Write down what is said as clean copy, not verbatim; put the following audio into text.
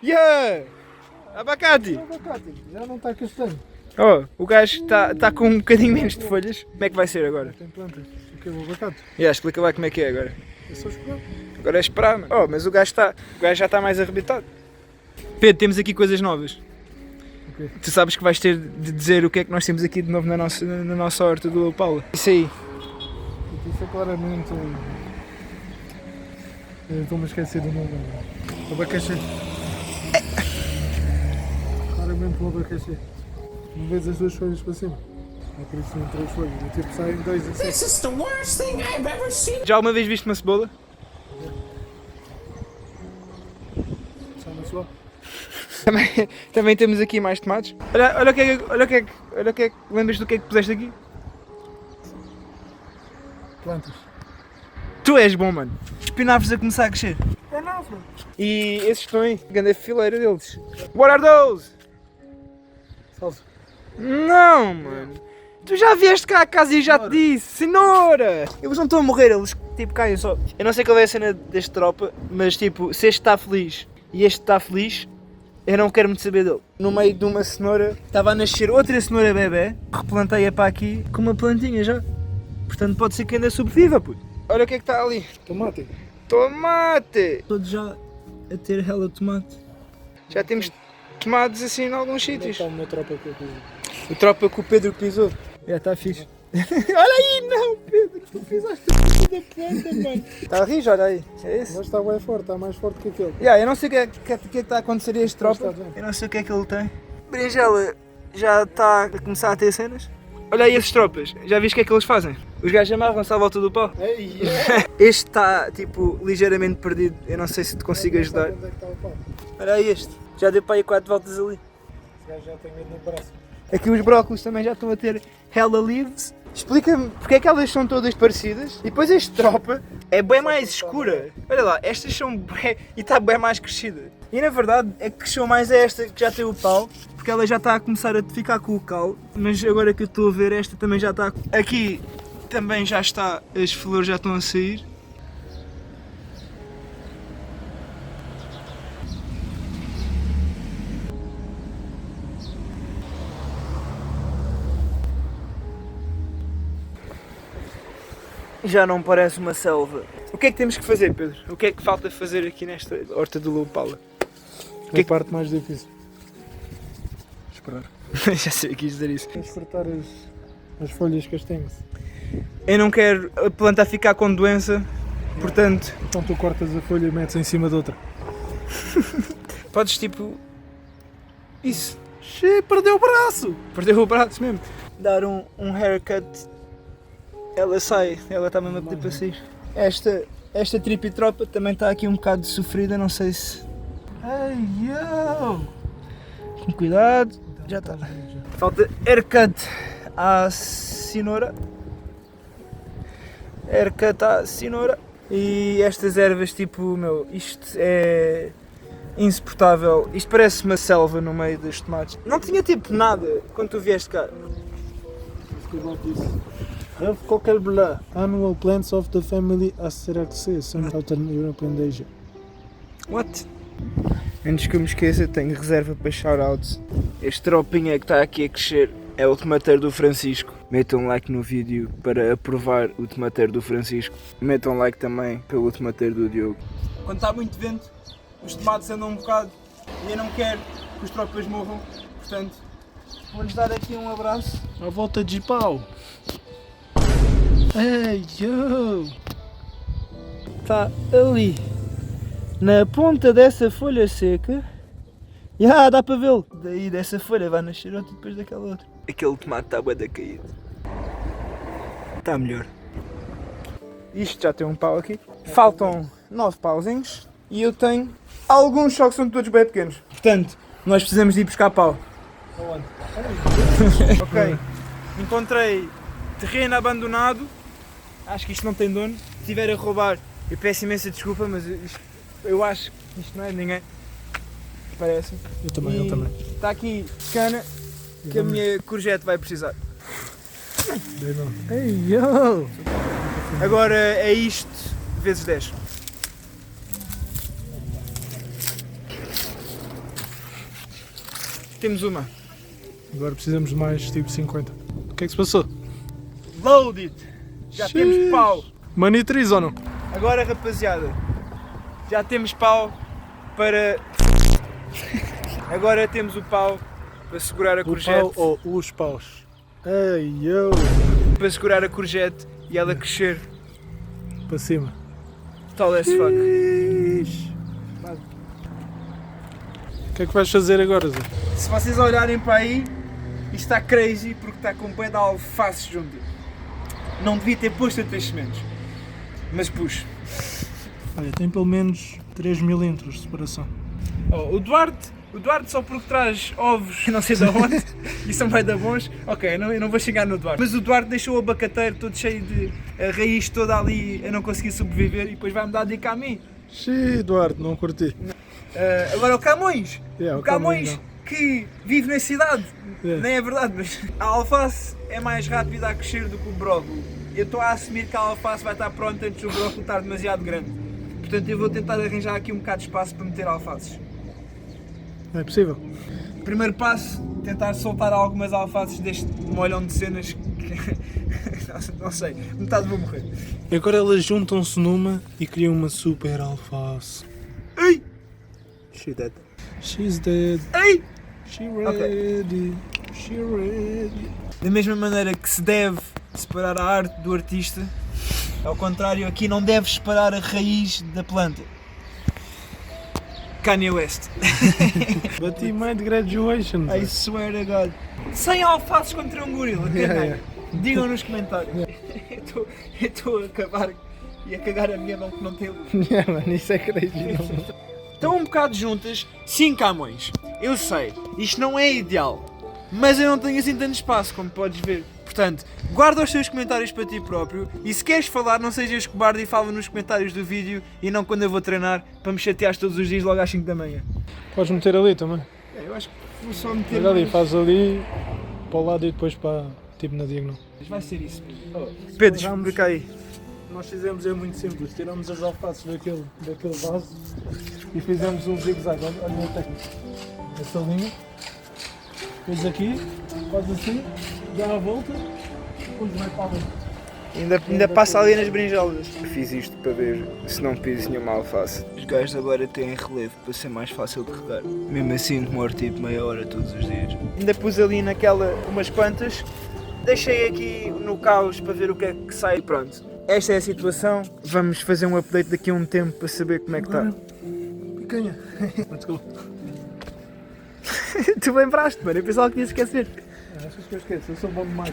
Yeah! Abacate! Abacate, já não está castanho. Oh, o gajo está com um bocadinho menos de folhas. Como é que vai ser agora? Tem plantas. O que é o abacate? Explica lá como é que é agora. É só esperar. Agora é esperar, mano. Oh, mas o gajo já está mais arrebitado. Pedro, temos aqui coisas novas. Ok. Tu sabes que vais ter de dizer o que é que nós temos aqui de novo na nossa horta do Paula. Isso aí. Isso é claramente. Eu estou-me a esquecer do nome. Abacaxi. Claramente um abacaxi. Não vês as duas folhas para cima. É por isso que não três folhas. Eu tipo saem dois assim. This is the worst thing I've ever seen. Já alguma vez viste uma cebola? Sai na sua. Também temos aqui mais tomates. Olha o que é que. Lembras do que é que puseste aqui? Plantas. Tu és bom, mano. Espinafres a começar a crescer. É nada. E esses estão aí. Grande fileira deles. What are those? Salsa. Não, mano. Tu já vieste cá a casa e já te disse. Cenoura! Eles não estão a morrer, eles tipo caem só. Eu não sei qual é a cena deste tropa, mas tipo, se este está feliz e este está feliz, eu não quero muito saber dele. No meio de uma cenoura, estava a nascer outra cenoura bebê, replantei-a para aqui com uma plantinha já. Portanto pode ser que ainda sobreviva, puto. Olha o que é que está ali. Tomate. Tomate! Todos já a ter hella tomate. Já temos tomates assim em alguns sítios. Está uma tropa que eu fiz. O tropa que o Pedro pisou. Já está fixe. Olha aí, não, Pedro. Tu pisaste tudo da planta, mano. Está a rir, olha aí. É esse? Mas está bem forte, está mais forte que aquele. Eu não sei o que é que está a acontecer a este tropa. Eu não sei o que é que ele tem. Berinjela já está a começar a ter cenas. Olha aí esses tropas. Já viste o que é que eles fazem? Os gajos amarram-se à volta do pau. Ei, Este está, tipo, ligeiramente perdido. Eu não sei se te consigo ajudar. Onde é que está o pau? Olha aí este. Já deu para aí 4 voltas ali. Esse gajo já tem medo no braço. Aqui os brócolos também já estão a ter hella leaves. Explica-me porque é que elas são todas parecidas e depois este tropa é bem mais escura. Olha lá, estas são bem e está bem mais crescida. E na verdade é que cresceu mais é esta que já tem o pau, porque ela já está a começar a ficar com o cal. Mas agora que eu estou a ver, esta também já está. Aqui também já está, as flores já estão a sair. Já não parece uma selva. O que é que temos que fazer, Pedro? O que é que falta fazer aqui nesta horta do Lobo Paula? É a parte mais difícil. Esperar. Já sei que quis dizer isso. Tens de cortar as folhas castanhas. Eu não quero a planta ficar com doença, portanto, Então tu cortas a folha e metes em cima de outra. podes tipo. Isso. Xê, perdeu o braço! Perdeu o braço mesmo. Dar um haircut. Ela sai, ela está mesmo a pedir para sair. Esta tripitropa também está aqui um bocado sofrida, não sei se. Ei, yo! Com cuidado, já está. Falta haircut à cenoura. Haircut à cenoura. E estas ervas, tipo, meu, isto é insuportável. Isto parece uma selva no meio dos tomates. Não tinha tipo nada quando tu vieste cá. Have cockle bleu, annual plants of the family Asteraceae, Southern European Asia. What? Antes que eu me esqueça, tenho reserva para shoutouts. Este tropinha que está aqui a crescer é o tomateiro do Francisco. Metam um like no vídeo para aprovar o tomateiro do Francisco. Metam um like também pelo tomateiro do Diogo. Quando está muito vento, os tomates andam um bocado e eu não quero que os tropas morram. Portanto, vou-lhes dar aqui um abraço. À volta de pau! Ei, yo! Está ali, na ponta dessa folha seca. Dá para vê-lo. Daí dessa folha vai nascer outra depois daquela outra. Aquele tomate está bué da caído. Está melhor. Isto já tem um pau aqui. Faltam 9 pauzinhos. E eu tenho alguns, só que são todos bem pequenos. Portanto, nós precisamos de ir buscar pau. Ok. Encontrei terreno abandonado. Acho que isto não tem dono. Se estiver a roubar, eu peço imensa desculpa, mas eu acho que isto não é de ninguém. Parece. Eu também. Está aqui cana que a minha courgette vai precisar. Ei, yo! Agora é isto vezes 10. temos uma. Agora precisamos de mais tipo 50. O que é que se passou? Loaded! Já Xiii. temos pau. Money trees ou não? Agora, rapaziada, já temos pau para... Agora temos o pau para segurar a O courgette. pau ou os paus? Ei, eu! Para segurar a courgette e ela crescer. Para cima. Tall as fuck. Ixi. O que é que vais fazer agora, Zé? Se vocês olharem para aí, isto está crazy porque está com um pé de alface junto. Não devia ter posto 3 sementes. Mas pus. Olha, tem pelo menos 3 milímetros de separação. Oh, o Duarte só porque traz ovos não sei de onde e são bem da bons. Ok, eu não vou chegar no Duarte. Mas o Duarte deixou o abacateiro todo cheio de a raiz toda ali a não conseguir sobreviver e depois vai-me dar dica a mim. Xiii, Eduardo, não curti. Agora o Camões, Yeah, o Camões não. que vive na cidade, Yeah. nem é verdade, mas a alface é mais rápida a crescer do que o brócolis. Eu estou a assumir que a alface vai estar pronta antes do brócolis estar demasiado grande. Portanto eu vou tentar arranjar aqui um bocado de espaço para meter alfaces. Não é possível. Primeiro passo, tentar soltar algumas alfaces deste molhão de cenas que... não sei, metade vou morrer. E agora elas juntam-se numa e criam uma super alface. Ei! She's dead. She's dead. Ei! She ready. She ready. Da mesma maneira que se deve separar a arte do artista, ao contrário, aqui não deves separar a raiz da planta. Kanye West. But he might graduation. I swear to God. 100 alfaces contra um gorila, quem Yeah, ganha? Digam nos comentários. Eu estou a acabar e a cagar a minha mão que não tem luz. Yeah, mano, isso é crazy. Estão um bocado juntas, sim, Camões. Eu sei, isto não é ideal, mas eu não tenho assim tanto espaço, como podes ver. Portanto, guarda os teus comentários para ti próprio e se queres falar, não sejas cobarde e fala nos comentários do vídeo e não quando eu vou treinar para me chatear todos os dias logo às 5 da manhã. Podes meter ali também. Eu acho que vou só meter Olha ali, mais. faz ali para o lado e depois para tipo na diagonal. Mas vai ser isso. Pedro, explica aí. Nós fizemos é muito simples, tiramos as alfaces daquele vaso e fizemos um zigue-zague. Olha a técnica. Essa linha, depois aqui, faz assim, dá a volta, depois vai para ali. Ainda passa ali nas berinjelas. Fiz isto para ver se não piso nenhuma alface. Os gajos agora têm relevo para ser mais fácil de regar. Mesmo assim demoro tipo meia hora todos os dias. Ainda pus ali naquela umas quantas. Deixei aqui no caos para ver o que é que sai e pronto. Esta é a situação. Vamos fazer um update daqui a um tempo para saber como é que está. Picanha. Let's go. Tu lembraste, mano. Eu pensava que tinha esquecer. Achas que eu esqueço? Eu sou bom demais.